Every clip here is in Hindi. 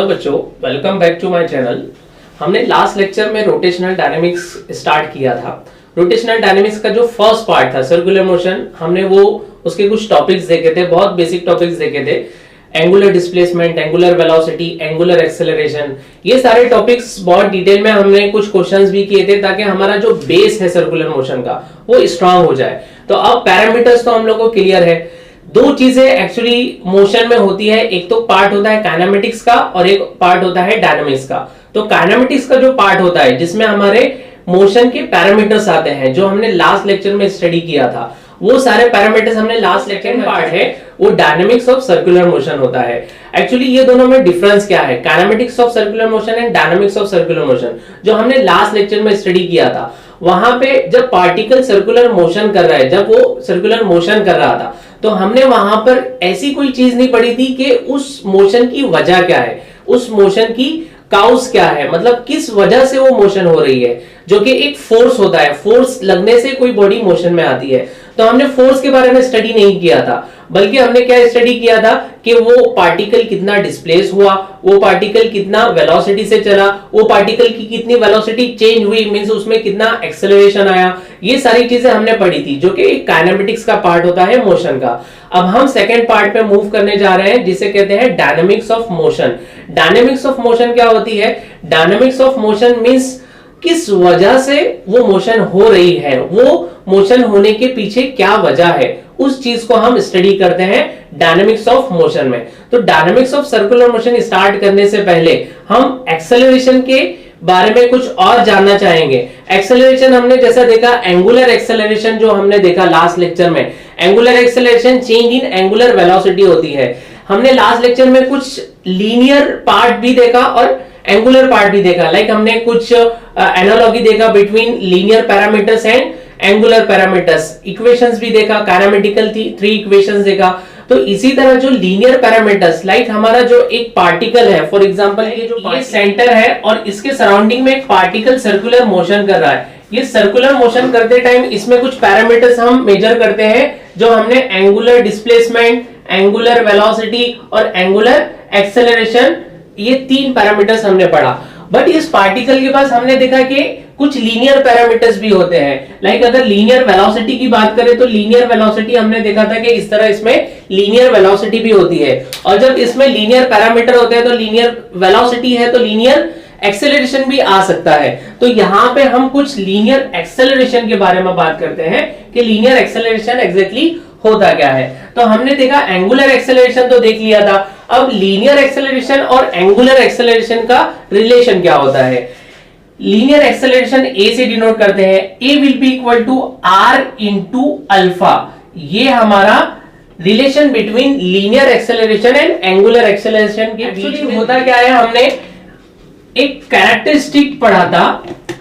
हेलो बच्चों, welcome back to my channel. हमने लास्ट लेक्चर में रोटेशनल डायनेमिक्स स्टार्ट किया था। रोटेशनल डायनेमिक्स का जो फर्स्ट पार्ट था सर्कुलर मोशन, हमने वो उसके कुछ टॉपिक्स देखे थे, बहुत बेसिक टॉपिक्स देखे थे। Angular displacement, angular velocity, angular acceleration, ये सारे टॉपिक्स बहुत डिटेल में हमने कुछ क्वेश्चंस भी किए थे ताकि हमारा जो बेस है सर्कुलर मोशन का वो स्ट्रांग हो जाए। तो अब पैरामीटर्स तो हम लोग को क्लियर है। दो चीजें एक्चुअली मोशन में होती है, एक तो पार्ट होता है काइनेमेटिक्स का और एक पार्ट होता है डायनामिक्स का। तो काइनेमेटिक्स का जो पार्ट होता है जिसमें हमारे मोशन के पैरामीटर्स आते हैं, जो हमने लास्ट लेक्चर में स्टडी किया था, वो सारे पैरामीटर्स हमने लास्ट लेक्चर में पार्ट है वो डायनामिक्स ऑफ सर्कुलर मोशन होता है। एक्चुअली ये दोनों में डिफरेंस क्या है, kinematics of circular motion and dynamics of circular motion, जो हमने लास्ट लेक्चर में स्टडी किया था। वहां पे जब पार्टिकल सर्कुलर मोशन कर रहा है, जब वो सर्कुलर मोशन कर रहा था, तो हमने वहां पर ऐसी कोई चीज नहीं पढ़ी थी कि उस मोशन की वजह क्या है, उस मोशन की काउस क्या है, मतलब किस वजह से वो मोशन हो रही है, जो कि एक फोर्स होता है। फोर्स लगने से कोई बॉडी मोशन में आती है। तो हमने फोर्स के बारे में स्टडी नहीं किया था, बल्कि हमने क्या स्टडी किया था कि वो पार्टिकल कितना डिस्प्लेस हुआ, वो पार्टिकल कितना वेलोसिटी से चला, वो पार्टिकल की कितनी वेलोसिटी चेंज हुई, मींस उसमें कितना एक्सेलरेशन आया। ये सारी चीजें हमने पढ़ी थी, जो कि काइनेमेटिक्स का पार्ट होता है मोशन का। अब हम सेकेंड पार्ट पे मूव करने जा रहे हैं, जिसे कहते हैं dynamics of motion. Dynamics of motion क्या होती है? डायनेमिक्स ऑफ मोशन मींस किस वजह से वो मोशन हो रही है, वो मोशन होने के पीछे क्या वजह है, उस चीज को हम स्टडी करते हैं डायनेमिक्स ऑफ मोशन में। तो dynamics of circular motion start करने से पहले हम एक्सेलरेशन के बारे में कुछ और जानना चाहेंगे। एक्सेलरेशन हमने जैसा देखा, एंगुलर एक्सेलरेशन जो हमने देखा लास्ट लेक्चर में, angular acceleration change in angular velocity होती है। हमने लास्ट लेक्चर में कुछ लीनियर पार्ट भी देखा और एंगुलर पार्ट भी देखा। लाइक हमने कुछ एनालॉजी देखा between linear parameters and angular parameters, equations भी देखा, काइनेमेटिकल थ्री इक्वेशंस देखा। तो इसी तरह जो लीनियर पैरामीटर्स, लाइक हमारा जो एक पार्टिकल है, फॉर एग्जांपल ये सेंटर है और इसके सराउंडिंग में एक पार्टिकल सर्कुलर मोशन कर रहा है। ये सर्कुलर मोशन करते टाइम इसमें कुछ पैरामीटर्स हम मेजर करते हैं, जो हमने एंगुलर डिस्प्लेसमेंट, एंगुलर वेलोसिटी और एंगुलर एक्सेलरेशन, ये तीन पैरामीटर्स हमने पढ़ा। बट इस पार्टिकल के पास हमने देखा कि कुछ लीनियर पैरामीटर्स भी होते हैं। लाइक अगर लीनियर वेलोसिटी की बात करें तो लीनियर वेलोसिटी हमने देखा था कि इस तरह इसमें लीनियर वेलोसिटी भी होती है, और जब इसमें लीनियर पैरामीटर होते हैं तो लीनियर वेलोसिटी है तो लीनियर एक्सेलरेशन भी आ सकता है। तो यहाँ पे हम कुछ लीनियर एक्सेलरेशन के बारे में बात करते हैं कि लीनियर एक्सेलरेशन एग्जैक्टली होता क्या है। तो हमने देखा एंगुलर एक्सेलरेशन तो देख लिया था। अब लीनियर एक्सेलरेशन और एंगुलर एक्सेलरेशन का रिलेशन क्या होता है? लीनियर एक्सेलरेशन ए से डिनोट करते हैं, A will be equal to R into alpha. ये हमारा relation between linear acceleration and angular acceleration के बीच में होता क्या है। हमने एक कैरेक्टरिस्टिक पढ़ा था,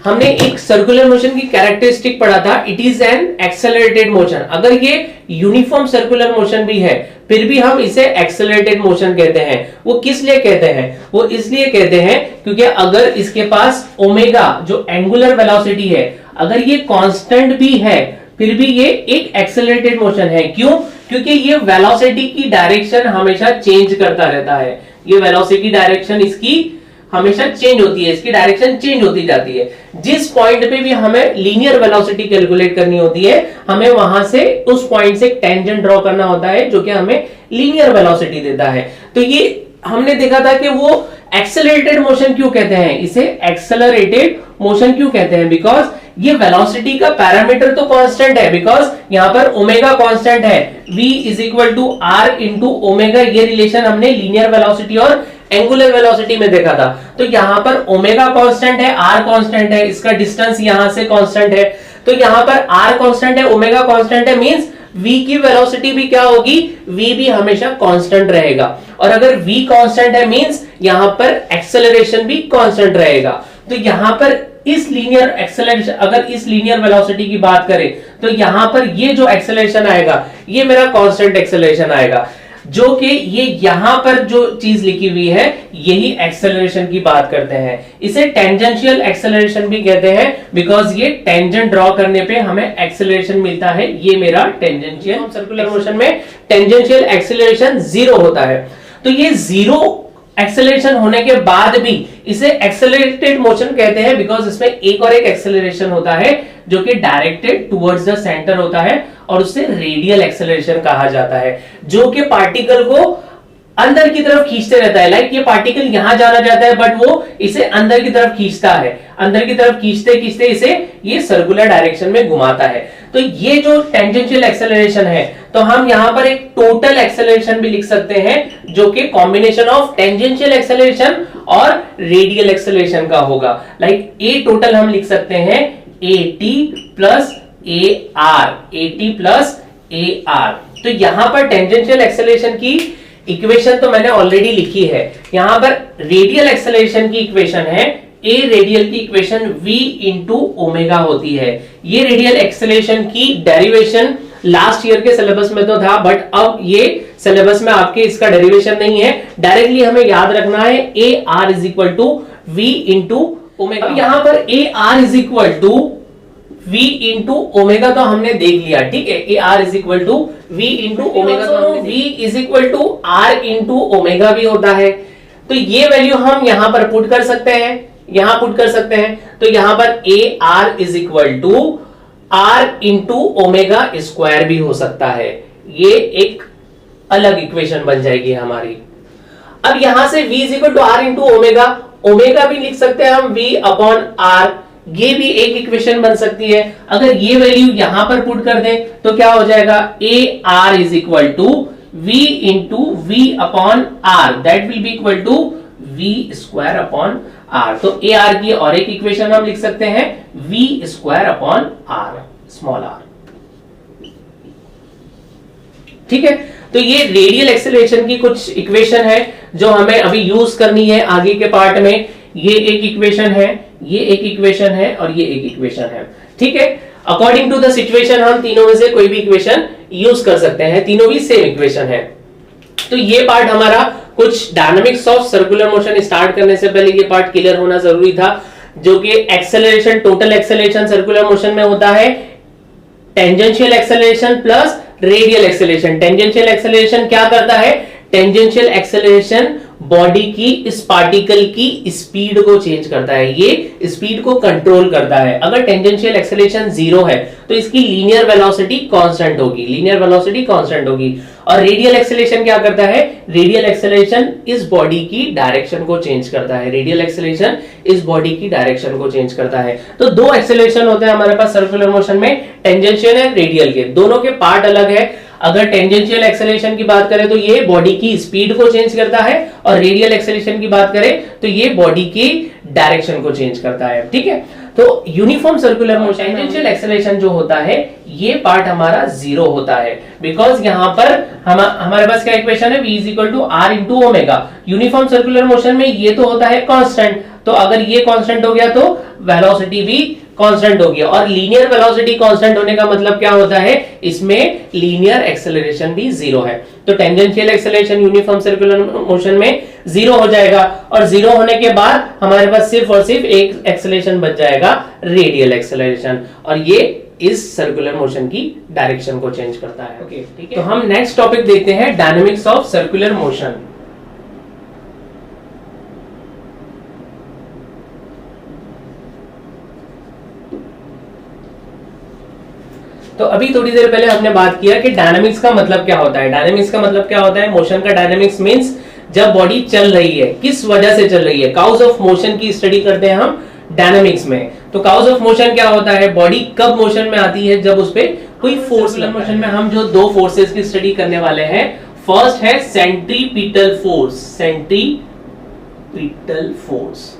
हमने एक सर्कुलर मोशन की कैरेक्टरिस्टिक पढ़ा था, it is an accelerated motion. अगर ये यूनिफॉर्म सर्कुलर मोशन भी है फिर भी हम इसे एक्सेलरेटेड मोशन कहते हैं। वो किस लिए कहते हैं? वो इसलिए कहते हैं क्योंकि अगर इसके पास ओमेगा जो एंगुलर वेलोसिटी है, अगर ये कांस्टेंट भी है फिर भी ये एक एक्सेलरेटेड मोशन है। क्यों? क्योंकि ये वेलोसिटी की डायरेक्शन हमेशा चेंज करता रहता है। ये वेलोसिटी डायरेक्शन इसकी हमेशा चेंज होती है, इसकी डायरेक्शन चेंज होती जाती है। जिस पॉइंट पे भी हमें लीनियर वेलोसिटी कैलकुलेट करनी होती है, हमें वहां से उस पॉइंट से एक टेंजेंट ड्रॉ करना होता है जो कि हमें लीनियर वेलोसिटी देता है। तो ये हमने देखा था कि वो एक्सेलरेटेड मोशन क्यों कहते हैं, इसे एक्सेलरेटेड मोशन क्यों कहते हैं? बिकॉज ये वेलोसिटी का पैरामीटर तो कांस्टेंट है, बिकॉज यहां पर ओमेगा कांस्टेंट है। v is equal to R into omega, ये रिलेशन हमने लीनियर वेलोसिटी और एंगुलर वेलोसिटी में देखा था। तो यहां पर ओमेगा कांस्टेंट है, आर कांस्टेंट है, इसका डिस्टेंस यहां से कांस्टेंट है। तो यहां पर आर कांस्टेंट है, ओमेगा कांस्टेंट है, मींस v की वेलोसिटी भी क्या होगी? v भी हमेशा कांस्टेंट रहेगा। और अगर v कांस्टेंट है मींस यहां पर एक्सेलरेशन भी कांस्टेंट रहेगा। तो यहां पर इस लीनियर एक्सेलरेशन, अगर इस लीनियर वेलोसिटी की बात करें तो यहां पर ये जो एक्सेलरेशन आएगा ये मेरा कांस्टेंट एक्सेलरेशन आएगा, जो कि ये यहां पर जो चीज लिखी हुई है यही एक्सेलरेशन की बात करते हैं। इसे टेंजेंशियल एक्सेलरेशन भी कहते हैं, बिकॉज ये टेंजेंट ड्रॉ करने पे हमें एक्सेलरेशन मिलता है। ये मेरा टेंजेंशियल सर्कुलर मोशन में टेंजेंशियल एक्सेलरेशन जीरो होता है। तो ये जीरो एक्सेलरेशन होने के बाद भी इसे एक्सेलरेटेड मोशन कहते हैं, बिकॉज इसमें एक और एक एक्सेलरेशन होता है जो कि डायरेक्टेड टुवर्ड्स द सेंटर होता है, और उससे रेडियल एक्सेलरेशन कहा जाता है, जो कि पार्टिकल को अंदर की तरफ खींचते रहता है। लाइक ये पार्टिकल यहां जाना चाहता है बट वो इसे अंदर की तरफ खींचता है, अंदर की तरफ खींचते खींचते इसे ये सर्कुलर डायरेक्शन में घुमाता है। तो ये जो टेंजेंशियल एक्सेलरेशन है, तो हम यहां पर एक टोटल एक्सेलरेशन भी लिख सकते हैं, जो कि कॉम्बिनेशन ऑफ टेंजेंशियल एक्सेलरेशन और रेडियल एक्सेलरेशन का होगा। लाइक ए टोटल हम लिख सकते हैं AT plus AR, AT plus AR। तो यहां पर टेंजेंशियल एक्सेलरेशन की इक्वेशन तो मैंने ऑलरेडी लिखी है। यहां पर रेडियल एक्सेलरेशन की इक्वेशन है, ए रेडियल की इक्वेशन v इंटू ओमेगा होती है। ये रेडियल एक्सेलरेशन की डेरिवेशन लास्ट ईयर के सिलेबस में तो था, बट अब ये सिलेबस में आपके इसका डेरिवेशन नहीं है, डायरेक्टली हमें याद रखना है A R is equal to V into omega. यहां पर A R is equal to v into omega तो हमने देख लिया, ठीक है। A R is equal to v into omega, तो v is equal to r into omega भी होता है। तो ये वैल्यू हम यहां पर पुट कर सकते हैं, यहां पुट कर सकते हैं। तो यहां पर A R is equal to r into omega square भी हो सकता है। ये एक अलग इक्वेशन बन जाएगी हमारी। अब यहां से v is equal to r into omega, omega भी लिख सकते हैं हम v अपॉन r, ये भी एक इक्वेशन बन सकती है। अगर ये वैल्यू यहां पर पुट कर दें तो क्या हो जाएगा, A R is equal to V into V upon R, that will be equal to V square upon R. तो ए आर की और एक इक्वेशन हम लिख सकते हैं V square upon R, small R, ठीक है। तो ये रेडियल एक्सेलरेशन की कुछ इक्वेशन है जो हमें अभी यूज करनी है आगे के पार्ट में। ये एक इक्वेशन है, ये एक इक्वेशन है और ये एक इक्वेशन है, ठीक है। अकॉर्डिंग टू द सिचुएशन हम तीनों में से कोई भी इक्वेशन यूज कर सकते हैं, तीनों भी सेम इक्वेशन है। तो ये पार्ट हमारा कुछ dynamics of circular motion start करने से पहले ये पार्ट क्लियर होना जरूरी था, जो कि acceleration, total acceleration circular motion में होता है tangential acceleration plus radial acceleration. Tangential acceleration क्या करता है, टेंजेंशियल एक्सेलरेशन बॉडी की इस पार्टिकल की स्पीड को चेंज करता है, ये स्पीड को कंट्रोल करता है। अगर टेंजेंशियल एक्सेलरेशन जीरो है तो इसकी लीनियर वेलोसिटी कांस्टेंट होगी, लीनियर वेलोसिटी कांस्टेंट होगी। और रेडियल एक्सेलरेशन क्या करता है, रेडियल एक्सेलरेशन इस बॉडी की डायरेक्शन को चेंज करता है, रेडियल एक्सेलरेशन इस बॉडी की डायरेक्शन को चेंज करता है। तो दो एक्सेलरेशन होते हैं हमारे पास सर्कुलर मोशन में, टेंजेंशियल है रेडियल के, दोनों के पार्ट अलग है। अगर टेंजेंशियल एक्सेलरेशन की बात करें तो ये बॉडी की स्पीड को चेंज करता है, और रेडियल एक्सेलरेशन की बात करें तो ये बॉडी की डायरेक्शन को चेंज करता है, ठीक है। तो uniform circular motion, tangential acceleration जो होता है ये पार्ट हमारा जीरो होता है, बिकॉज यहां पर हमारे पास क्या इक्वेशन है, v is equal to r into omega. Uniform circular motion में ये तो होता है कांस्टेंट, तो अगर ये कांस्टेंट हो गया तो वेलोसिटी भी कांस्टेंट हो गया, और लीनियर वेलोसिटी कांस्टेंट होने का मतलब क्या होता है, इसमें लीनियर एक्सेलरेशन भी जीरो है। तो tangential acceleration uniform circular motion में जीरो हो जाएगा, और जीरो होने के बाद हमारे पास सिर्फ और सिर्फ एक एक्सेलरेशन बच जाएगा, रेडियल एक्सेलरेशन, और ये इस सर्कुलर मोशन की डायरेक्शन को चेंज करता है। ओके, ठीक है। तो हम नेक्स्ट टॉपिक देखते हैं, डायनेमिक्स ऑफ सर्कुलर मोशन। तो अभी थोड़ी देर पहले हमने बात किया कि डायनामिक्स का मतलब क्या होता है। डायनामिक्स का मतलब क्या होता है, मोशन का डायनामिक्स मींस जब बॉडी चल रही है, किस वजह से चल रही है। काउज ऑफ मोशन की स्टडी करते हैं हम डायनामिक्स में। तो काउज ऑफ मोशन क्या होता है, बॉडी कब मोशन में आती है, जब उस पे कोई फोर्स लगता है। मोशन में हम जो दो फोर्सेस की स्टडी करने वाले हैं, फर्स्ट है सेंट्रीपिटल फोर्स, सेंट्रीपिटल फोर्स।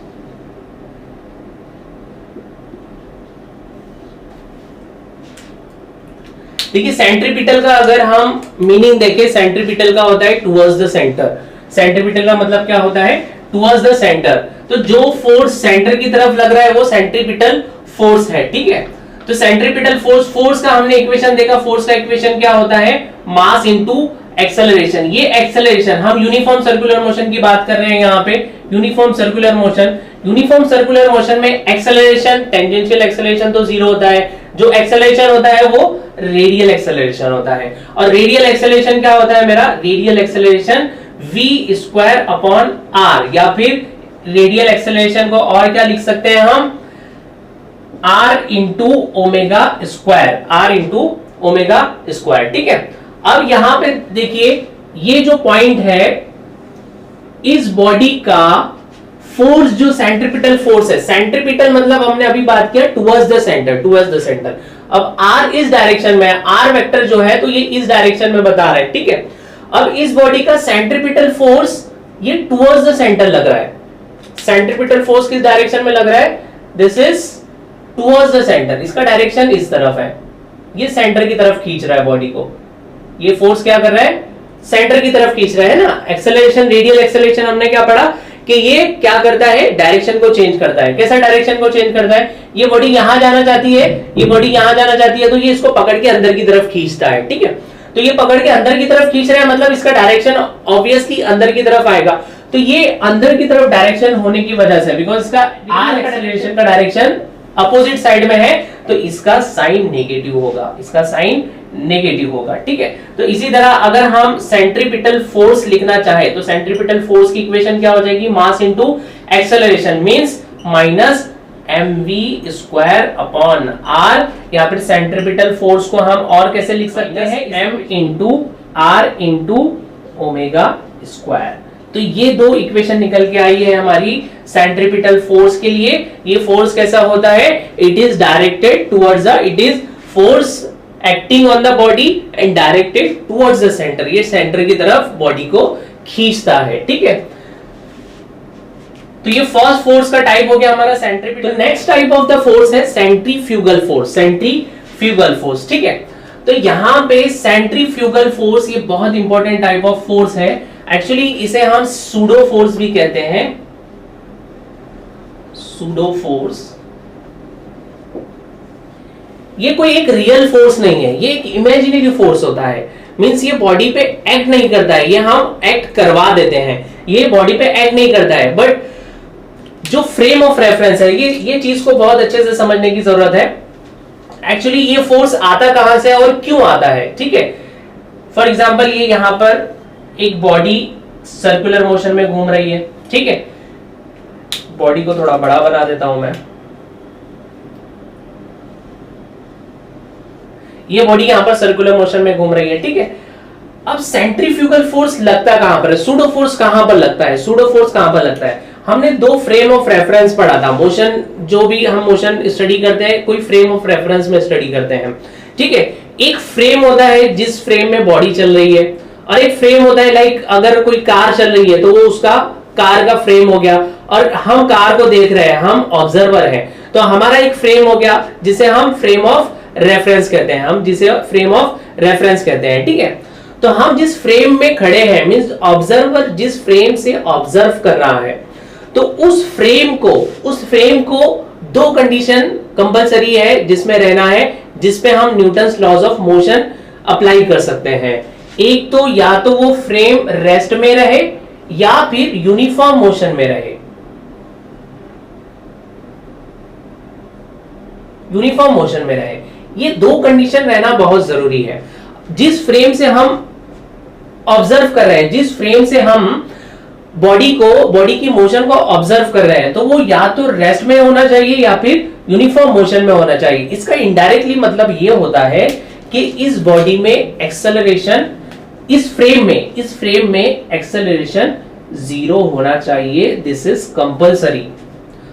देखिए सेंट्रीपिटल का अगर हम मीनिंग देखें, सेंट्रीपिटल का होता है टुवर्ड्स द सेंटर। सेंट्रीपिटल का मतलब क्या होता है, टुवर्ड्स द सेंटर। तो जो फोर्स सेंटर की तरफ लग रहा है वो सेंट्रीपिटल फोर्स है, ठीक है। तो सेंट्रीपिटल फोर्स, फोर्स का हमने इक्वेशन देखा, फोर्स का इक्वेशन क्या होता है, मास इनटू एक्सेलरेशन। ये एक्सेलरेशन, हम यूनिफॉर्म सर्कुलर मोशन की बात कर रहे हैं यहाँ पे, uniform circular motion. Uniform circular motion में एक्सेलरेशन, टेंजेंशियल एक्सेलरेशन तो जीरो होता है, जो एक्सेलरेशन होता है वो रेडियल एक्सेलरेशन होता है। और रेडियल एक्सेलरेशन क्या होता है मेरा, radial acceleration v square upon r, या फिर रेडियल एक्सेलरेशन को और क्या लिख सकते हैं हम, r into omega square, r into omega square. ठीक है, अब यहां पे देखिए ये जो पॉइंट है, इस बॉडी का फोर्स जो सेंट्रीपिटल फोर्स है, सेंट्रीपिटल मतलब हमने अभी बात किया towards the centre, towards the centre. अब r इस डायरेक्शन में है, r वेक्टर जो है तो ये इस डायरेक्शन में बता रहा है। ठीक है, अब इस बॉडी का सेंट्रीपिटल फोर्स ये टुवर्ड्स द सेंटर लग रहा है। सेंट्रीपिटल फोर्स किस डायरेक्शन में लग रहा है, this is towards the centre, इसका डायरेक्शन इस तरफ है, ये सेंटर की तरफ खींच रहा है बॉडी को। ये फोर्स क्या कर रहा है, सेंटर की तरफ खींच रहा है ना। एक्सेलरेशन, रेडियल एक्सेलरेशन हमने क्या पढ़ा कि ये क्या करता है, डायरेक्शन को चेंज करता है। कैसा डायरेक्शन को चेंज करता है, ये बॉडी यहां जाना चाहती है, ये बॉडी यहां जाना चाहती है, तो ये इसको पकड़ के अंदर की तरफ खींचता है। ठीक है, तो ये पकड़ के अंदर की तरफ खींच रहा है, मतलब इसका डायरेक्शन ऑब्वियसली अंदर की तरफ आएगा। तो ये अंदर की तरफ डायरेक्शन होने की वजह से, बिकॉज इसका आर एक्सेलरेशन का डायरेक्शन अपोजिट साइड में है, तो इसका साइन नेगेटिव होगा, इसका साइन नेगेटिव होगा। ठीक है, तो इसी तरह अगर हम सेंट्रीपिटल फोर्स लिखना चाहे तो सेंट्रीपिटल फोर्स की इक्वेशन क्या हो जाएगी, mass into acceleration means minus mv square upon r। या फिर सेंट्रीपिटल फोर्स को हम और कैसे लिख सकते हैं, m into r into omega square. तो ये दो इक्वेशन निकल के आई है हमारी सेंट्रीपिटल फोर्स के लिए। ये फोर्स कैसा होता है, it is directed towards the, it is force acting on the body and directed towards the centre, ये सेंटर की तरफ बॉडी को खींचता है। ठीक है, तो ये फर्स्ट फोर्स का टाइप हो गया हमारा centripetal. Next type of the force है सेंट्रीफ्यूगल फोर्स, सेंट्रीफ्यूगल फोर्स। ठीक है, तो यहां पे सेंट्रीफ्यूगल फोर्स ये बहुत इंपॉर्टेंट टाइप ऑफ फोर्स है। एक्चुअली इसे हम सूडो फोर्स भी कहते हैं, सूडो फोर्स। ये कोई एक रियल फोर्स नहीं है, ये एक इमेजिनरी फोर्स होता है। मींस ये बॉडी पे एक्ट नहीं करता है, ये हम एक्ट करवा देते हैं, ये बॉडी पे एक्ट नहीं करता है। बट जो फ्रेम ऑफ रेफरेंस है, ये चीज को बहुत अच्छे से समझने की जरूरत है। एक्चुअली ये फोर्स आता कहां से और क्यों आता है। ठीक है, फॉर एग्जांपल ये यहां पर एक बॉडी सर्कुलर मोशन में घूम रही है। ठीक है, बॉडी को थोड़ा बड़ा बना देता हूं मैं। ये बॉडी यहां पर सर्कुलर मोशन में घूम रही है। ठीक है, अब सेंट्रीफ्यूगल फोर्स लगता कहां पर है, सूडो फोर्स कहां पर लगता है, सूडो फोर्स कहां पर लगता है। हमने दो फ्रेम ऑफ रेफरेंस पढ़ा था। मोशन, जो भी हम मोशन स्टडी करते हैं कोई फ्रेम ऑफ रेफरेंस में स्टडी करते हैं। ठीक है, एक फ्रेम होता है जिस फ्रेम में बॉडी चल रही है, और एक फ्रेम होता है लाइक अगर कोई कार चल रही है तो वो उसका कार का फ्रेम हो गया, और हम कार को देख रहे हैं, हम ऑब्जर्वर हैं, तो हमारा एक फ्रेम हो गया जिसे हम फ्रेम ऑफ रेफरेंस कहते हैं, हम जिसे फ्रेम ऑफ रेफरेंस कहते हैं। ठीक है, तो हम जिस फ्रेम में खड़े हैं, मींस ऑब्जर्वर जिस फ्रेम से ऑब्जर्व कर रहा है, तो उस फ्रेम को दो कंडीशन कंपलसरी है जिसमें रहना है, जिसपे हम Newton's laws of motion apply कर सकते हैं। एक तो या तो वो फ्रेम रेस्ट में रहे या फिर यूनिफॉर्म मोशन में रहे। यूनिफॉर्म मोशन में रहे, ये दो कंडीशन रहना बहुत जरूरी है। जिस फ्रेम से हम ऑब्जर्व कर रहे हैं, जिस फ्रेम से हम बॉडी की मोशन को ऑब्जर्व कर रहे हैं, तो वो या तो रेस्ट में होना चाहिए या फिर यूनिफॉर्म मोशन में होना चाहिए। इसका इनडायरेक्टली मतलब ये होता है कि इस बॉडी में एक्सेलरेशन, इस फ्रेम में एक्सेलरेशन 0 होना चाहिए। This is compulsory.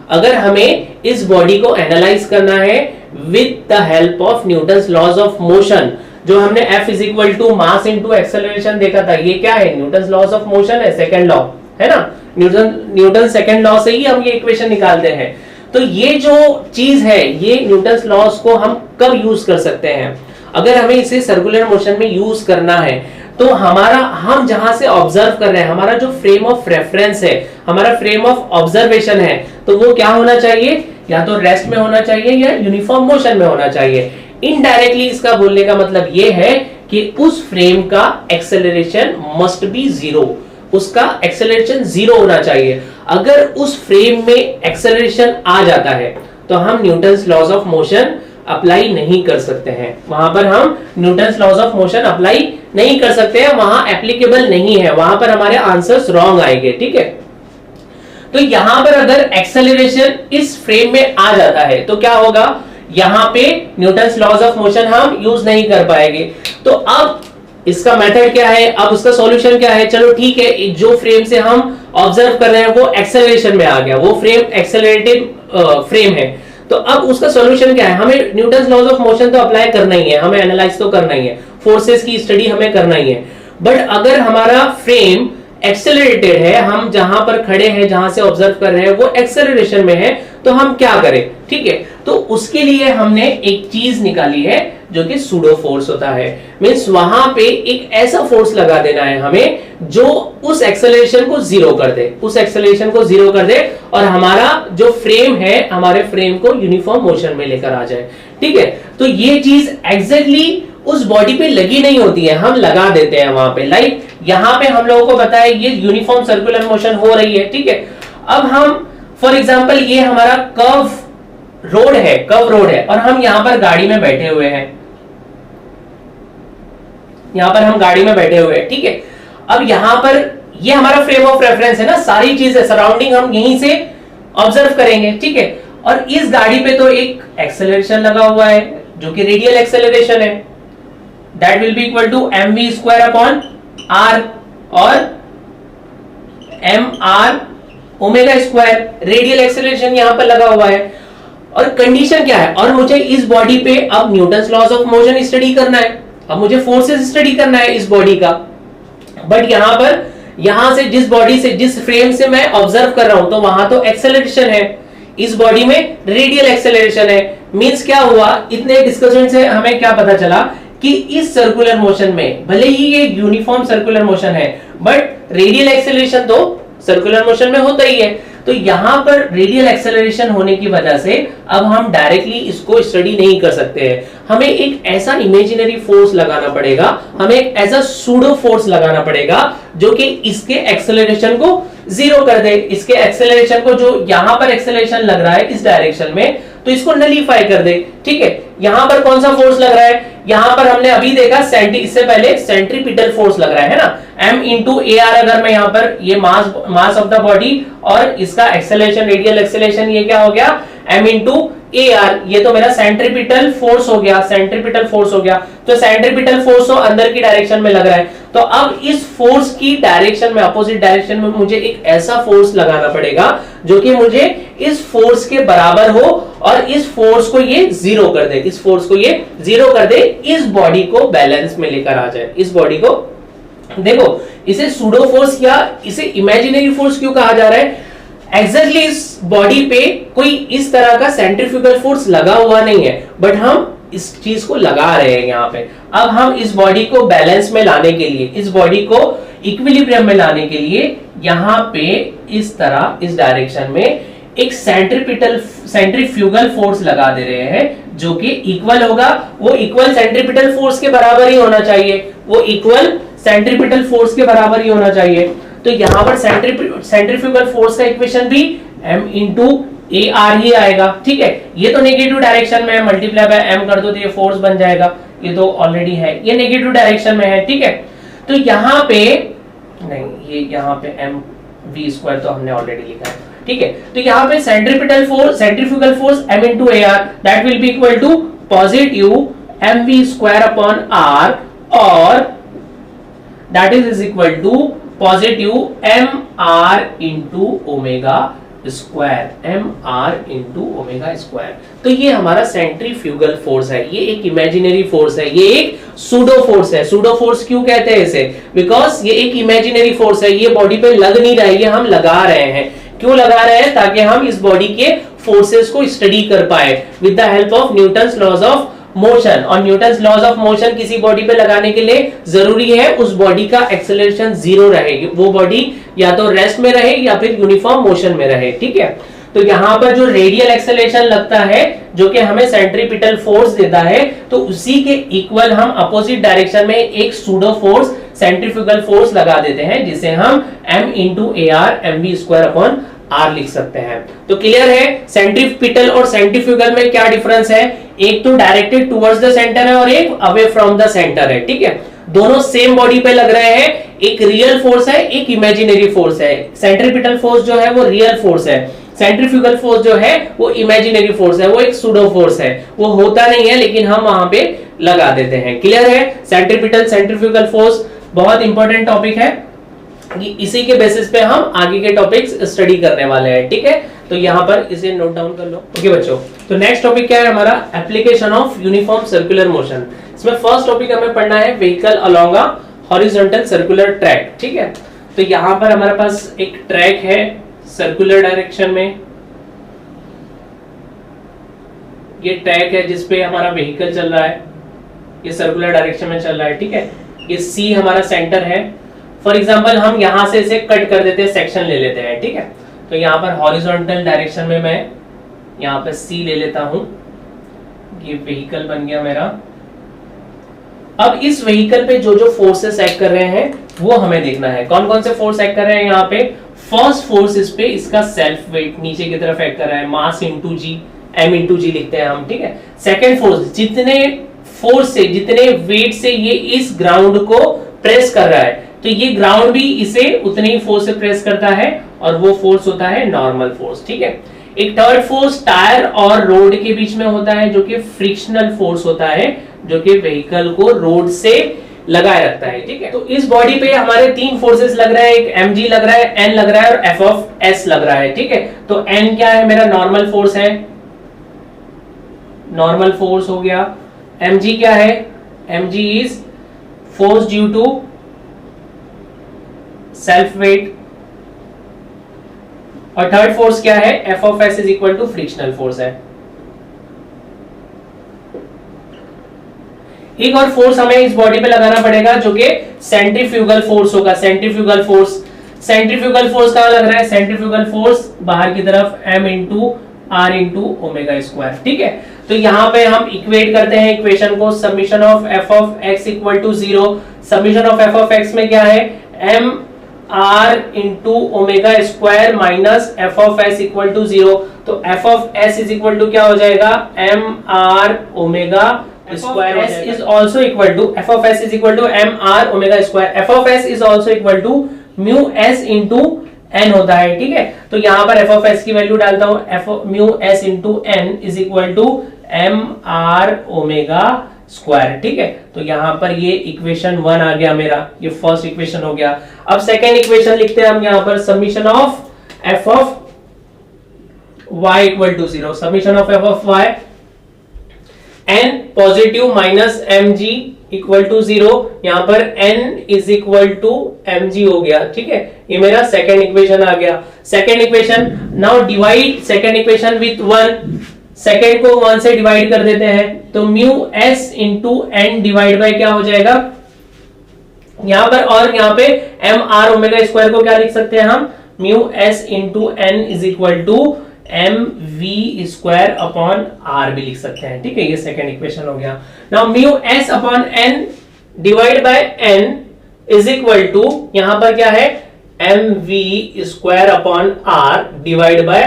अगर हमें इस बॉडी को एनालाइज करना है with the help of Newton's laws of motion, जो हमने F is equal to mass into acceleration देखा था, ये क्या है, न्यूटन्स लॉज ऑफ मोशन है, सेकंड लॉ है ना। न्यूटन सेकंड लॉ से ही हम ये इक्वेशन निकालते हैं। तो ये जो चीज है, ये न्यूटन्स लॉज को हम कब यूज कर सकते हैं, अगर हमें इसे सर्कुलर मोशन में यूज करना है, तो हम जहां से ऑब्जर्व कर रहे हैं, हमारा जो फ्रेम ऑफ रेफरेंस है, हमारा फ्रेम ऑफ ऑब्जर्वेशन है, तो वो क्या होना चाहिए, या तो रेस्ट में होना चाहिए या यूनिफॉर्म मोशन में होना चाहिए। इनडायरेक्टली इसका बोलने का मतलब ये है कि उस फ्रेम का एक्सेलरेशन मस्ट बी 0, उसका एक्सेलरेशन 0 होना चाहिए। अगर उस फ्रेम में एक्सेलरेशन आ जाता है तो हम Newton's laws of motion apply नहीं कर सकते हैं, वहां पर हम Newton's laws of motion apply नहीं कर सकते हैं, वहां एप्लीकेबल नहीं है, वहां पर हमारे आंसर्स रॉन्ग आएंगे, ठीक है। तो यहां पर अगर एक्सेलरेशन इस फ्रेम में आ जाता है तो क्या होगा, यहां पे न्यूटन्स लॉज ऑफ मोशन हम यूज नहीं कर पाएंगे। तो अब इसका मेथड क्या है, अब उसका सॉल्यूशन क्या है, चलो ठीक है, जो फ्रेम से हम ऑब्जर्व कर रहे हैं वो एक्सेलरेशन में आ गया, वो फ्रेम एक्सेलरेटेड फ्रेम है, तो अब उसका सॉल्यूशन क्या है, हमें न्यूटन्स लॉज ऑफ मोशन तो अप्लाई करना ही है, हमें एनालाइज तो करना ही है, फोर्सेस की स्टडी हमें करना ही है। बट अगर हमारा फ्रेम एक्सेलरेटेड है, हम जहां पर खड़े हैं, जहां से ऑब्जर्व कर रहे हैं वो एक्सेलरेशन में है, तो हम क्या करें, ठीक है। तो उसके लिए हमने एक चीज निकाली है जो कि सूडो फोर्स होता है, मींस वहां पे एक ऐसा फोर्स लगा देना है हमें जो उस एक्सेलरेशन को जीरो कर दे, उस एक्सेलरेशन को जीरो कर दे और हमारा जो फ्रेम है, हमारे फ्रेम को यूनिफॉर्म मोशन में लेकर आ जाए, ठीक है। तो ये चीज एग्जैक्टली उस बॉडी पे लगी नहीं होती है, हम लगा देते हैं वहां पे, लाइक यहां पे हम लोगों को बताया ये यूनिफॉर्म सर्कुलर मोशन हो रही है, ठीक है। अब हम फॉर एग्जांपल ये हमारा कर्व रोड है और हम यहां पर गाड़ी में बैठे हुए हैं, यहां पर हम गाड़ी में बैठे हुए हैं, ठीक है। अब यहां पर ये हमारा फ्रेम ऑफ रेफरेंस है ना, सारी चीजें सराउंडिंग हम यहीं से ऑब्जर्व करेंगे, ठीक है। और इस गाड़ी पे तो एक एक्सेलरेशन लगा हुआ है जो कि रेडियल एक्सेलरेशन है, that will be equal to mv square upon r और mr omega square, radial acceleration यहां पर लगा हुआ है। और कंडीशन क्या है, और मुझे इस बॉडी पे अब Newton's laws of motion study करना है, अब मुझे फोर्सेस स्टडी करना है इस बॉडी का। बट यहां पर, यहां से जिस बॉडी से, जिस फ्रेम से मैं ऑब्जर्व कर रहा हूं, तो वहां तो एक्सेलरेशन है, इस बॉडी में रेडियल एक्सेलरेशन है। मींस क्या हुआ, इतने डिस्कशन से हमें क्या पता चला कि इस सर्कुलर मोशन में भले ही ये यूनिफॉर्म सर्कुलर मोशन है, बट रेडियल एक्सेलरेशन तो सर्कुलर मोशन में होता ही है। तो यहां पर रेडियल एक्सेलरेशन होने की वजह से अब हम डायरेक्टली इसको स्टडी नहीं कर सकते हैं, हमें एक ऐसा इमेजिनरी फोर्स लगाना पड़ेगा, हमें एक ऐसा सूडो फोर्स लगाना पड़ेगा जो कि इसके एक्सेलरेशन को जीरो कर दे, इसके एक्सेलरेशन को, जो यहां पर एक्सेलरेशन लग रहा है इस डायरेक्शन में, तो इसको नलीफाई कर दे, ठीक है। यहां पर कौन सा फोर्स लग रहा है, यहां पर हमने अभी देखा इससे पहले सेंट्रीपिटल फोर्स लग रहा है ना, m इंटू ए आर। अगर मैं यहां पर ये मास ऑफ द बॉडी और इसका एक्सेलरेशन, रेडियल एक्सेलरेशन, ये क्या हो गया m इंटू ए आर, ये तो मेरा सेंट्रीपिटल फोर्स हो गया, सेंट्रीपिटल फोर्स हो गया। तो सेंट्रीपिटल फोर्स तो अंदर की डायरेक्शन में लग रहा है, तो अब इस फोर्स की डायरेक्शन में, अपोजिट डायरेक्शन में मुझे एक ऐसा फोर्स लगाना पड़ेगा जो कि मुझे इस फोर्स के बराबर हो और इस फोर्स को ये जीरो कर दे, इस फोर्स को ये जीरो कर दे, इस बॉडी को बैलेंस में लेकर आ जाए, इस बॉडी को। देखो इसे सूडो फोर्स या इसे इमेजिनरी फोर्स क्यों कहा जा रहा है, एग्जैक्टली इस बॉडी पे कोई इस तरह का सेंट्रीफ्यूगल फोर्स लगा हुआ नहीं है, बट हम इस चीज को लगा रहे हैं यहाँ पे। अब हम इस बॉडी को बैलेंस में लाने के लिए, इस बॉडी को इक्विलिब्रियम में लाने के लिए यहाँ पे इस तरह, इस डायरेक्शन में एक सेंट्रीफ्यूगल फोर्स लगा दे रहे हैं जो कि इक्वल होगा, वो इक्वल सेंट्रीपिटल फोर्स के बराबर ही होना चाहिए, वो इक्वल सेंट्रीपिटल फोर्स के बराबर ही होना चाहिए। तो यहां पर सेंट्रीफ्यूगल फोर्स का इक्वेशन भी m इंटू ए आर ही आएगा, ठीक है। ये तो नेगेटिव डायरेक्शन में है, मल्टीप्लाई बाय m कर दो तो ये फोर्स बन जाएगा, ये तो ऑलरेडी है, ये नेगेटिव डायरेक्शन में है, ठीक है। तो यहाँ पे नहीं, ये यहाँ पे m v स्क्वायर तो हमने ऑलरेडी लिखा है, ठीक है। तो यहाँ पे centripetal force, centrifugal force m into A R, that will be equal to positive mv square upon r, और that is equal to positive mr into omega square, mr into omega square. तो ये हमारा सेंट्रीफ्यूगल फोर्स है, ये एक इमेजिनरी फोर्स है, ये एक सूडो फोर्स है। सूडो फोर्स क्यों कहते हैं इसे, बिकॉज ये एक इमेजिनरी फोर्स है, ये बॉडी पे लग नहीं रहा है, ये हम लगा रहे हैं। क्यों लगा रहे हैं, ताकि हम इस बॉडी के फोर्सेस को स्टडी कर पाए with the help of Newton's laws of motion. और न्यूटन्स लॉज ऑफ मोशन किसी बॉडी पे लगाने के लिए जरूरी है उस बॉडी का एक्सेलरेशन जीरो रहेगी, वो बॉडी या तो रेस्ट में रहे या फिर यूनिफॉर्म मोशन में रहे, ठीक है। तो यहाँ पर जो रेडियल एक्सेलरेशन लगता है जो कि हमें सेंट्रीपिटल फोर्स देता है, तो उसी के इक्वल हम अपोजिट डायरेक्शन में एक सूडो फोर्स, सेंट्रीफ्यूगल फोर्स लगा देते हैं, जिसे हम m into A R mv square upon R लिख सकते हैं। तो क्लियर है सेंट्रीपिटल और सेंट्रीफ्यूगल में क्या डिफरेंस है, एक तो डायरेक्टेड टुवर्ड्स द सेंटर है और एक अवे फ्रॉम द सेंटर है, ठीक है। दोनों सेम बॉडी पे लग रहे हैं, एक रियल फोर्स है एक इमेजिनरी फोर्स है। सेंट्रीपिटल फोर्स जो है वो रियल फोर्स है, सेंट्रीफ्यूगल फोर्स जो है वो इमेजिनरी फोर्स है, वो एक सूडो फोर्स है, वो होता नहीं है लेकिन हम वहां पे लगा देते हैं। क्लियर है, सेंट्रीपिटल सेंट्रीफ्यूगल फोर्स बहुत इंपॉर्टेंट टॉपिक है, इसी के बेसिस पे हम आगे के टॉपिक्स स्टडी करने वाले हैं, ठीक है। तो यहाँ पर इसे नोट डाउन कर लो। ओके बच्चों, तो नेक्स्ट टॉपिक क्या है हमारा, application of uniform circular motion. इसमें फर्स्ट टॉपिक हमें पढ़ना है vehicle along a horizontal circular track, ठीक है। तो यहाँ पर हमारे पास एक ट्रैक है सर्कुलर डायरेक्शन में, ये ट्रैक है जिसपे हमारा व्हीकल चल रहा है, ये सर्कुलर डायरेक्शन में चल रहा है, ठीक है। ये सी हमारा सेंटर है। फॉर एग्जांपल हम यहां से इसे कट कर देते हैं, सेक्शन ले लेते हैं, ठीक है। तो यहाँ पर हॉरिजॉन्टल डायरेक्शन में मैं यहाँ पर सी ले लेता हूं, ये व्हीकल बन गया मेरा। अब इस व्हीकल पे जो जो फोर्सेस एक्ट कर रहे हैं वो हमें देखना है, कौन कौन से फोर्स एक्ट कर रहे हैं यहाँ पे। फर्स्ट फोर्स इस पे इसका सेल्फ वेट नीचे की तरफ एक्ट कर रहा है, मास इंटू जी, एम इंटू जी लिखते हैं हम, ठीक है। सेकेंड फोर्स, जितने फोर्स से जितने वेट से ये इस ग्राउंड को प्रेस कर रहा है तो ये ग्राउंड भी इसे उतने ही फोर्स से प्रेस करता है और वो फोर्स होता है नॉर्मल फोर्स, ठीक है। एक थर्ड फोर्स टायर और रोड के बीच में होता है जो कि फ्रिक्शनल फोर्स होता है, जो कि व्हीकल को रोड से लगाए रखता है, ठीक है। तो इस बॉडी पे हमारे तीन फोर्सेस लग रहे हैं, एक mg लग रहा है, n लग रहा है और f ऑफ s लग रहा है, ठीक है। तो n क्या है, मेरा नॉर्मल फोर्स है, नॉर्मल फोर्स हो गया। mg क्या है, mg is force due to self weight. और थर्ड फोर्स क्या है, f of s is equal to frictional force है। एक और फोर्स हमें इस बॉडी पे लगाना पड़ेगा जो कि सेंट्रीफ्यूगल फोर्स होगा। सेंट्रीफ्यूगल फोर्स, सेंट्रीफ्यूगल फोर्स कहां लग रहा है, सेंट्रीफ्यूगल फोर्स बाहर की तरफ m into are into omega square, ठीक है। तो यहाँ पे हम इक्वेट करते हैं इक्वेशन को, summation of f of x equal to 0। Summation of f of x में क्या है, m r into omega square minus f of s equal to 0। तो f of s is equal to क्या हो जाएगा, m r omega square s is also equal to f of s is equal to m r omega square। f of s is also equal to mu s into n होता है, ठीक है। तो यहाँ पर f of s की वैल्यू डालता हूँ, f mu s into n is equal to m r omega square, ठीक है। तो यहाँ पर ये इक्वेशन 1 आ गया मेरा, ये फर्स्ट इक्वेशन हो गया। अब सेकेंड इक्वेशन लिखते हैं हम यहाँ पर, summation of f of y equal to 0। Summation of f of y n positive minus mg equal to 0, यहाँ पर n is equal to mg हो गया, ठीक है। ये मेरा सेकेंड इक्वेशन आ गया। Second equation, now divide second equation with 1, second को 1 से डिवाइड कर देते हैं, तो mu s into n divide by क्या हो जाएगा यहाँ पर, और यहाँ पे m r ओमेगा स्क्वायर को क्या लिख सकते हैं हम, mu s into n is equal to m we square upon r भी लिख सकते हैं, ठीक है। ये सेकेंड इक्वेशन हो गया। Now mu S upon N divide by N is equal to यहां पर क्या है, M we square upon R divide by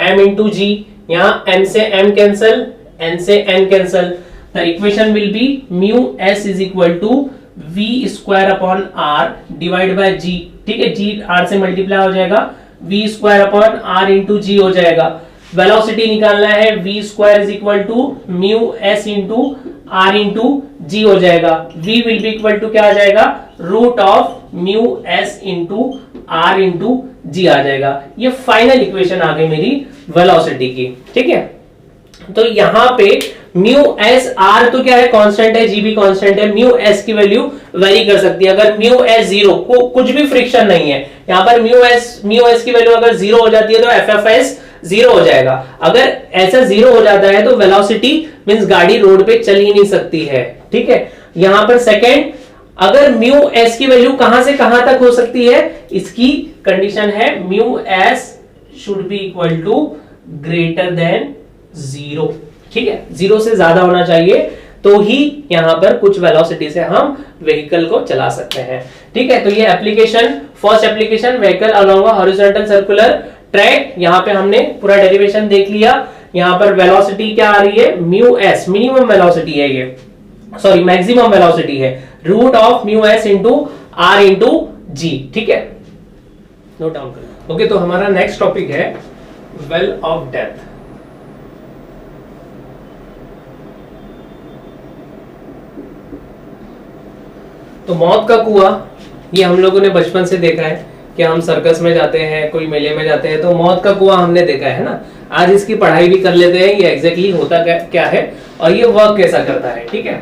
M into G. यहां एम से एम कैंसल, एन से N cancel, the equation will be mu S is equal to V square upon R divide by G, ठीक है। जी आर से मल्टीप्लाई हो जाएगा, v square upon r into G हो जाएगा। वेलोसिटी निकालना है, v square is equal to mu s into r into G हो जाएगा। v will be equal to क्या आ जाएगा, root of mu s into r into G आ जाएगा। ये फाइनल इक्वेशन आ गई मेरी वेलोसिटी की, ठीक है। तो यहाँ पे म्यू एस आर तो क्या है, कांस्टेंट है, जी भी कांस्टेंट है, म्यू एस की वैल्यू वेरी कर सकती है। अगर म्यू एस 0 को कुछ भी फ्रिक्शन नहीं है, यहाँ पर म्यू एस की वैल्यू अगर 0 हो जाती है तो एफ एफ एस 0 हो जाएगा। अगर ऐसा 0 हो जाता है तो वेलोसिटी मींस गाड़ी रोड पे चल ही नहीं सकती है, ठीक है। यहाँ पर सेकेंड, अगर म्यू एस की वैल्यू कहां से कहां तक हो सकती है, इसकी कंडीशन है mu s should be equal to greater than 0, ठीक है। 0 से ज्यादा होना चाहिए तो ही यहां पर कुछ वेलोसिटी से हम व्हीकल को चला सकते हैं, ठीक है। तो ये application, first application vehicle along a horizontal circular track, यहाँ पे हमने पूरा डेरिवेशन देख लिया। यहाँ पर वेलोसिटी क्या आ रही है, म्यू एस, मिनिमम वेलोसिटी है ये, सॉरी मैक्सिमम वेलोसिटी है, root of mu S into are into G. ठीक है, नोट डाउन करें। ओके, तो हमारा नेक्स्ट टॉपिक है वेल ऑफ डेथ। तो मौत का कुआं, ये हम लोगों ने बचपन से देखा है कि हम सर्कस में जाते हैं, कोई मेले में जाते हैं तो मौत का कुआं हमने देखा है ना। आज इसकी पढ़ाई भी कर लेते हैं, ये एग्जैक्टली होता क्या है और ये वर्क कैसा करता है। ठीक है,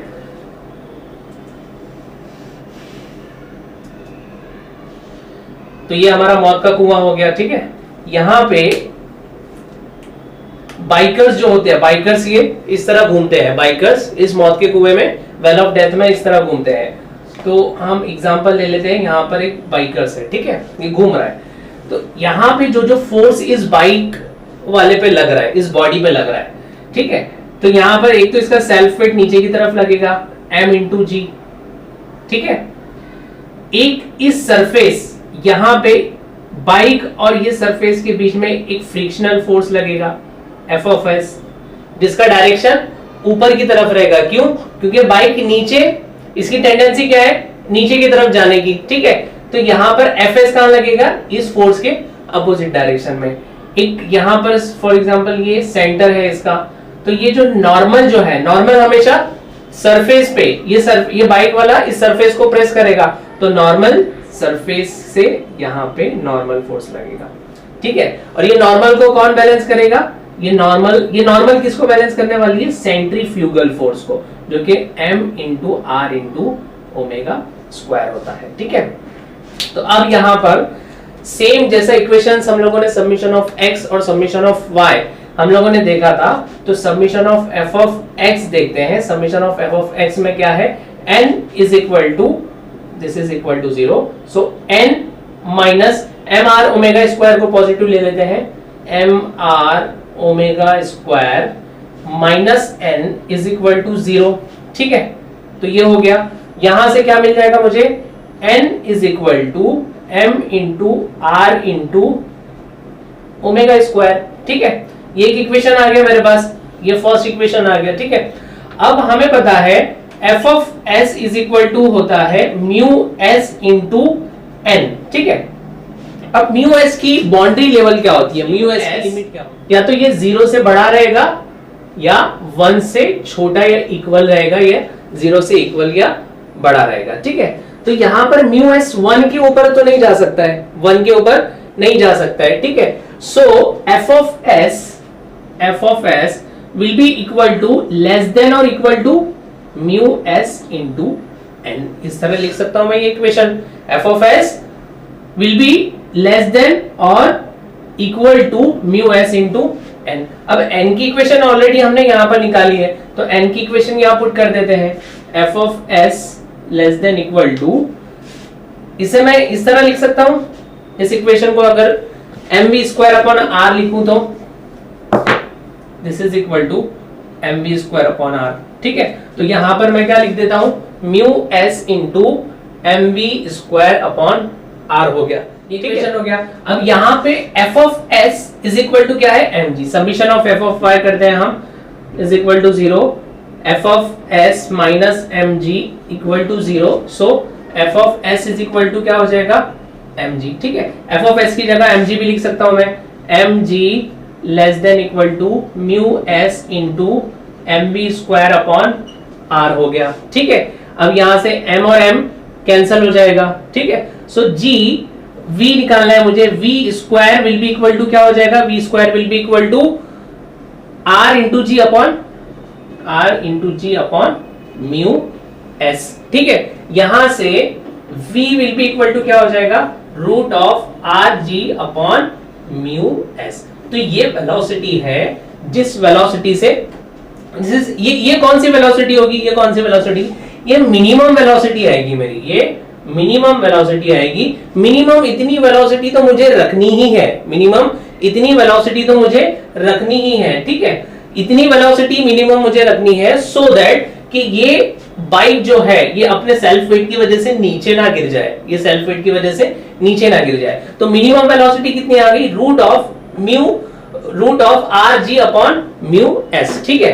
तो ये हमारा मौत का कुआं हो गया। ठीक है, यहां पे बाइकर्स जो होते हैं, बाइकर्स ये इस तरह घूमते हैं, बाइकर्स इस मौत के कुएं में वेल ऑफ डेथ में इस तरह घूमते हैं। तो हम एग्जांपल ले लेते हैं, यहाँ पर एक बाइकर्स है, ठीक है, ये घूम रहा है। तो यहाँ पे जो जो फोर्स इस बाइक वाले पे लग रहा है, इस बॉडी पे लग रहा है, ठीक है, तो यहाँ पर एक तो इसका सेल्फ वेट नीचे की तरफ लगेगा m इंटू जी। ठीक है, एक इस सरफेस, यहाँ पे बाइक और ये सरफेस के बीच में एक फ्रिक्शनल फोर्स लगेगा एफ ऑफ एस, जिसका डायरेक्शन ऊपर की तरफ रहेगा। क्यों? क्योंकि बाइक नीचे, इसकी टेंडेंसी क्या है, नीचे की तरफ जाने की। ठीक है, तो यहां पर एफ एस कहां लगेगा, इस फोर्स के अपोजिट डायरेक्शन में। एक यहां पर फॉर एग्जांपल ये सेंटर है इसका, तो ये जो नॉर्मल जो है, नॉर्मल हमेशा सरफेस पे, ये बाइक वाला इस सरफेस को प्रेस करेगा, तो नॉर्मल सरफेस से यहां पे नॉर्मल फोर्स लगेगा। ठीक है, और ये नॉर्मल को कौन बैलेंस करेगा, ये नॉर्मल किसको बैलेंस करने वाली है, सेंट्रीफ्यूगल फोर्स को, जो कि m into are into omega square होता है। ठीक है, तो अब यहां पर सेम जैसा इक्वेशंस हम लोगों ने समीशन ऑफ x और समीशन ऑफ y हम लोगों ने देखा था, तो summation of f of x देखते हैं। Summation of f of x में क्या है, n is equal to, this is equal to 0, so n minus m r omega square को पॉजिटिव ले लेते हैं, m r omega square minus n is equal to 0। ठीक है, तो ये हो गया। यहां से क्या मिल जाएगा मुझे, n is equal to m into are into omega square. ठीक है, ये एक इक्वेशन आ गया मेरे पास, ये फर्स्ट इक्वेशन आ गया। ठीक है, अब हमें पता है f of s is equal to होता है म्यू s इंटू n। ठीक है, अब म्यू एस की बाउंड्री लेवल क्या होती है, म्यू एस की लिमिट क्या होती है, या तो ये 0 से बड़ा रहेगा या 1 से छोटा या इक्वल रहेगा, या 0 से इक्वल या बड़ा रहेगा। ठीक है, तो यहां पर म्यू एस 1 के ऊपर तो नहीं जा सकता है, 1 के ऊपर नहीं जा सकता है। ठीक है, so F of S will be equal to less than और equal to mu S into N. इस तरह लिख सकता हूं मैं ये equation, F of S will be less than और equal to mu S into N. अब एन की इक्वेशन ऑलरेडी हमने यहां पर निकाली है, तो एन की इक्वेशन यहां पुट कर देते हैं, f of s less than equal to, इसे मैं इस तरह लिख सकता हूं, इस इक्वेशन को अगर m we square upon r लिखूं तो this is equal to m we square upon r. ठीक है, तो यहां पर मैं क्या लिख देता हूं, mu S into m we square upon r हो गया, इक्वेशन हो गया। अब यहाँ पे f of s is equal to क्या है, mg, summation of f of y करते हैं हम, is equal to 0, f of s minus mg equal to 0, so f of s is equal to क्या हो जाएगा, mg। ठीक है, f ऑफ s की जगह mg भी लिख सकता हूं मैं, mg less than equal to mu s into mv square upon r हो गया। ठीक है, अब यहां से m और m कैंसल हो जाएगा। ठीक है, सो g v निकालना है मुझे, v square will be equal to क्या हो जाएगा, v square will be equal to r into g upon mu s। ठीक है, यहां से v will be equal to क्या हो जाएगा, root of r g upon mu s। तो ये वेलोसिटी है, जिस वेलोसिटी से ये कौन सी वेलोसिटी होगी, ये कौन सी वेलोसिटी, ये मिनिमम वेलोसिटी आएगी मेरी, ये मिनिमम वेलोसिटी आएगी। मिनिमम इतनी वेलोसिटी तो मुझे रखनी ही है, मिनिमम इतनी वेलोसिटी तो मुझे रखनी ही है। ठीक है, इतनी वेलोसिटी मिनिमम मुझे रखनी है, सो दैट कि ये बाइक जो है ये अपने सेल्फ वेट की वजह से नीचे ना गिर जाए, ये सेल्फ वेट की वजह से नीचे ना गिर जाए। तो मिनिमम वेलोसिटी कितनी आ गई, root of mu root of r g upon mu s. ठीक है,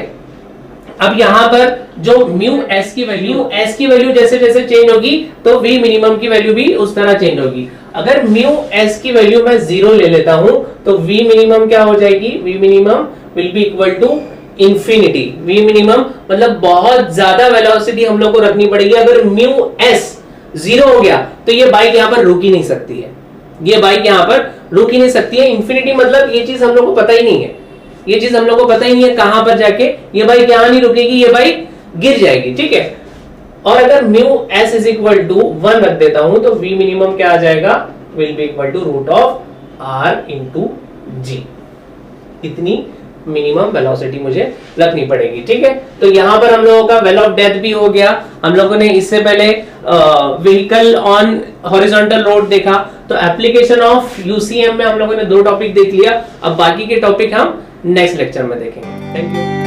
अब यहां पर जो म्यू एस की वैल्यू जैसे जैसे चेंज होगी तो वी मिनिमम की वैल्यू भी उस तरह चेंज होगी। अगर म्यू एस की वैल्यू मैं 0 ले लेता हूं तो वी मिनिमम क्या हो जाएगी, v minimum will be equal to infinity. V minimum मतलब बहुत ज्यादा वेलोसिटी हम लोग को रखनी पड़ेगी। अगर म्यू एस 0 हो गया तो ये बाइक यहां पर रुक ही नहीं सकती है, ये बाइक यहां पर रुक ही नहीं सकती है। इंफिनिटी मतलब ये चीज हम लोग को पता ही नहीं है, ये चीज हम लोग को पता ही नहीं है कहां पर जाके ये बाइक यहां नहीं रुकेगी, ये बाइक गिर जाएगी। ठीक है, और अगर mu S is equal to 1 रख देता हूं तो वी मिनिमम क्या आ जाएगा, will be equal to root of R into G. इतनी मिनिमम वेलोसिटी मुझे रखनी पड़ेगी। ठीक है, तो यहां पर हम लोगों का वेल ऑफ डेथ भी हो गया। हम लोगों ने इससे पहले व्हीकल ऑन हॉरिजॉन्टल रोड देखा, तो एप्लीकेशन ऑफ यूसीएम में हम लोगों ने 2 टॉपिक देख लिया। अब बाकी के टॉपिक हम नेक्स्ट लेक्चर में देखेंगे। Thank you.